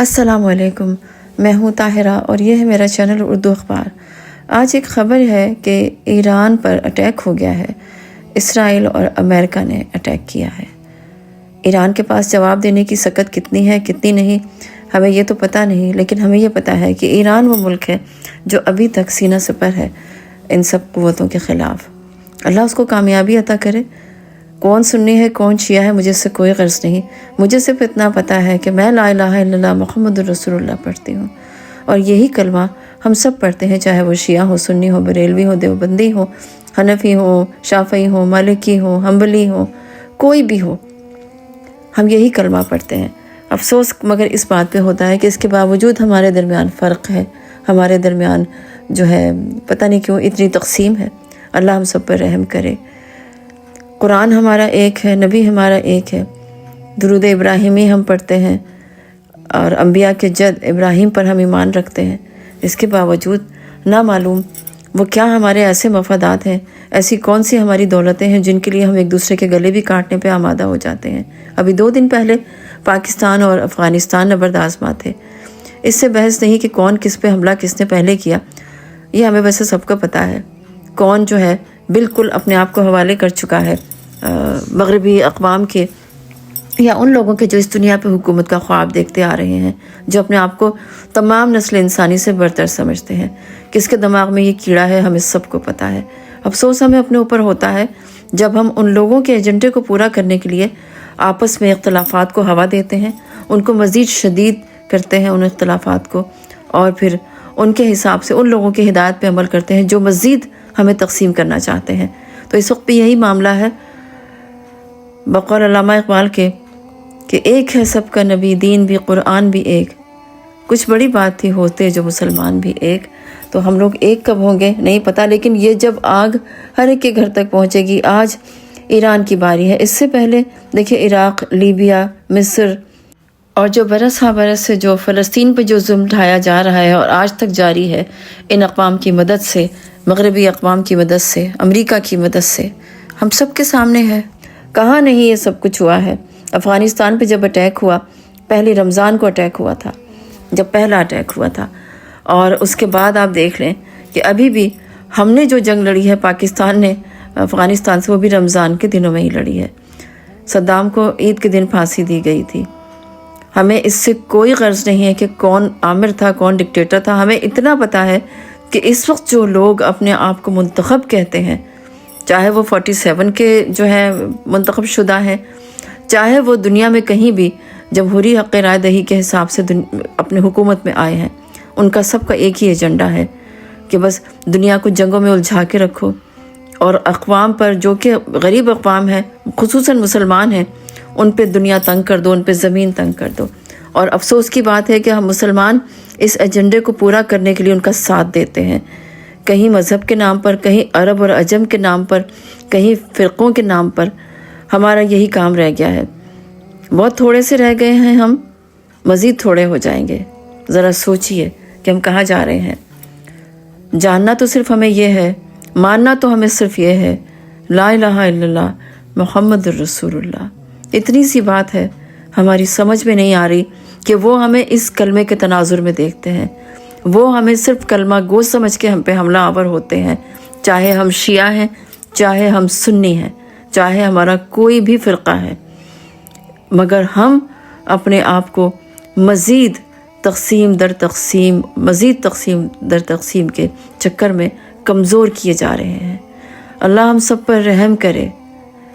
السلام علیکم، میں ہوں طاہرہ اور یہ ہے میرا چینل اردو اخبار۔ آج ایک خبر ہے کہ ایران پر اٹیک ہو گیا ہے۔ اسرائیل اور امریکہ نے اٹیک کیا ہے۔ ایران کے پاس جواب دینے کی سکت کتنی ہے کتنی نہیں ہمیں یہ تو پتہ نہیں، لیکن ہمیں یہ پتہ ہے کہ ایران وہ ملک ہے جو ابھی تک سینہ سپر ہے ان سب قوتوں کے خلاف۔ اللہ اس کو کامیابی عطا کرے۔ کون سنی ہے کون شیعہ ہے مجھے اس سے کوئی غرض نہیں، مجھے صرف اتنا پتہ ہے کہ میں لا الہ الا اللہ محمد الرسول اللہ پڑھتی ہوں، اور یہی کلمہ ہم سب پڑھتے ہیں، چاہے وہ شیعہ ہو، سنی ہو، بریلوی ہو، دیوبندی ہو، حنفی ہو، شافعی ہو، مالکی ہو، حنبلی ہو، کوئی بھی ہو، ہم یہی کلمہ پڑھتے ہیں۔ افسوس مگر اس بات پہ ہوتا ہے کہ اس کے باوجود ہمارے درمیان فرق ہے، ہمارے درمیان جو ہے پتہ نہیں کیوں اتنی تقسیم ہے۔ اللہ ہم سب پر رحم کرے۔ قرآن ہمارا ایک ہے، نبی ہمارا ایک ہے، درود ابراہیمی ہم پڑھتے ہیں اور انبیاء کے جد ابراہیم پر ہم ایمان رکھتے ہیں۔ اس کے باوجود نہ معلوم وہ کیا ہمارے ایسے مفادات ہیں، ایسی کون سی ہماری دولتیں ہیں جن کے لیے ہم ایک دوسرے کے گلے بھی کاٹنے پہ آمادہ ہو جاتے ہیں۔ ابھی 2 دن پہلے پاکستان اور افغانستان نبردآزما تھے۔ اس سے بحث نہیں کہ کون کس پہ حملہ کس نے پہلے کیا، یہ ہمیں ویسے سب کو پتہ ہے۔ کون جو ہے بالکل اپنے آپ کو حوالے کر چکا ہے مغربی اقوام کے یا ان لوگوں کے جو اس دنیا پہ حکومت کا خواب دیکھتے آ رہے ہیں، جو اپنے آپ کو تمام نسل انسانی سے برتر سمجھتے ہیں۔ کس کے دماغ میں یہ کیڑا ہے ہمیں سب کو پتہ ہے۔ افسوس ہمیں اپنے اوپر ہوتا ہے جب ہم ان لوگوں کے ایجنڈے کو پورا کرنے کے لیے آپس میں اختلافات کو ہوا دیتے ہیں، ان کو مزید شدید کرتے ہیں ان اختلافات کو، اور پھر ان کے حساب سے ان لوگوں کی ہدایت پہ عمل کرتے ہیں جو مزید ہمیں تقسیم کرنا چاہتے ہیں۔ تو اس وقت بھی یہی معاملہ ہے، بقول علامہ اقبال کے کہ ایک ہے سب کا نبی، دین بھی قرآن بھی ایک، کچھ بڑی بات تھی ہوتے جو مسلمان بھی ایک۔ تو ہم لوگ ایک کب ہوں گے نہیں پتہ، لیکن یہ جب آگ ہر ایک کے گھر تک پہنچے گی۔ آج ایران کی باری ہے، اس سے پہلے دیکھیں عراق، لیبیا، مصر، اور جو برس ہا برس سے جو فلسطین پہ جو ظلم ڈھایا جا رہا ہے اور آج تک جاری ہے ان اقوام کی مدد سے، مغربی اقوام کی مدد سے، امریکہ کی مدد سے، ہم سب کے سامنے ہے۔ کہاں نہیں یہ سب کچھ ہوا ہے۔ افغانستان پہ جب اٹیک ہوا، پہلی رمضان کو اٹیک ہوا تھا جب پہلا اٹیک ہوا تھا، اور اس کے بعد آپ دیکھ لیں کہ ابھی بھی ہم نے جو جنگ لڑی ہے پاکستان نے افغانستان سے، وہ بھی رمضان کے دنوں میں ہی لڑی ہے۔ صدام کو عید کے دن پھانسی دی گئی تھی۔ ہمیں اس سے کوئی غرض نہیں ہے کہ کون آمر تھا کون ڈکٹیٹر تھا، ہمیں اتنا پتہ ہے کہ اس وقت جو لوگ اپنے آپ کو منتخب کہتے ہیں، چاہے وہ 47 کے جو ہے منتخب شدہ ہیں، چاہے وہ دنیا میں کہیں بھی جمہوری حق رائے دہی کے حساب سے اپنے حکومت میں آئے ہیں، ان کا سب کا ایک ہی ایجنڈا ہے کہ بس دنیا کو جنگوں میں الجھا کے رکھو، اور اقوام پر جو کہ غریب اقوام ہیں، خصوصاً مسلمان ہیں، ان پہ دنیا تنگ کر دو، ان پہ زمین تنگ کر دو۔ اور افسوس کی بات ہے کہ ہم مسلمان اس ایجنڈے کو پورا کرنے کے لیے ان کا ساتھ دیتے ہیں، کہیں مذہب کے نام پر، کہیں عرب اور عجم کے نام پر، کہیں فرقوں کے نام پر۔ ہمارا یہی کام رہ گیا ہے۔ بہت تھوڑے سے رہ گئے ہیں ہم، مزید تھوڑے ہو جائیں گے۔ ذرا سوچئے کہ ہم کہاں جا رہے ہیں۔ جاننا تو صرف ہمیں یہ ہے، ماننا تو ہمیں صرف یہ ہے، لا الہ الا اللہ محمد الرسول اللہ۔ اتنی سی بات ہے، ہماری سمجھ میں نہیں آ رہی کہ وہ ہمیں اس کلمے کے تناظر میں دیکھتے ہیں، وہ ہمیں صرف کلمہ گو سمجھ کے ہم پہ حملہ آور ہوتے ہیں، چاہے ہم شیعہ ہیں، چاہے ہم سنی ہیں، چاہے ہمارا کوئی بھی فرقہ ہے، مگر ہم اپنے آپ کو مزید تقسیم در تقسیم کے چکر میں کمزور کیے جا رہے ہیں۔ اللہ ہم سب پر رحم کرے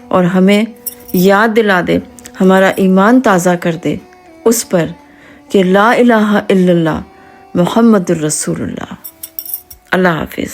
اور ہمیں یاد دلا دے، ہمارا ایمان تازہ کر دے اس پر کہ لا الہ الا اللہ محمد الرسول اللہ۔ اللہ حافظ۔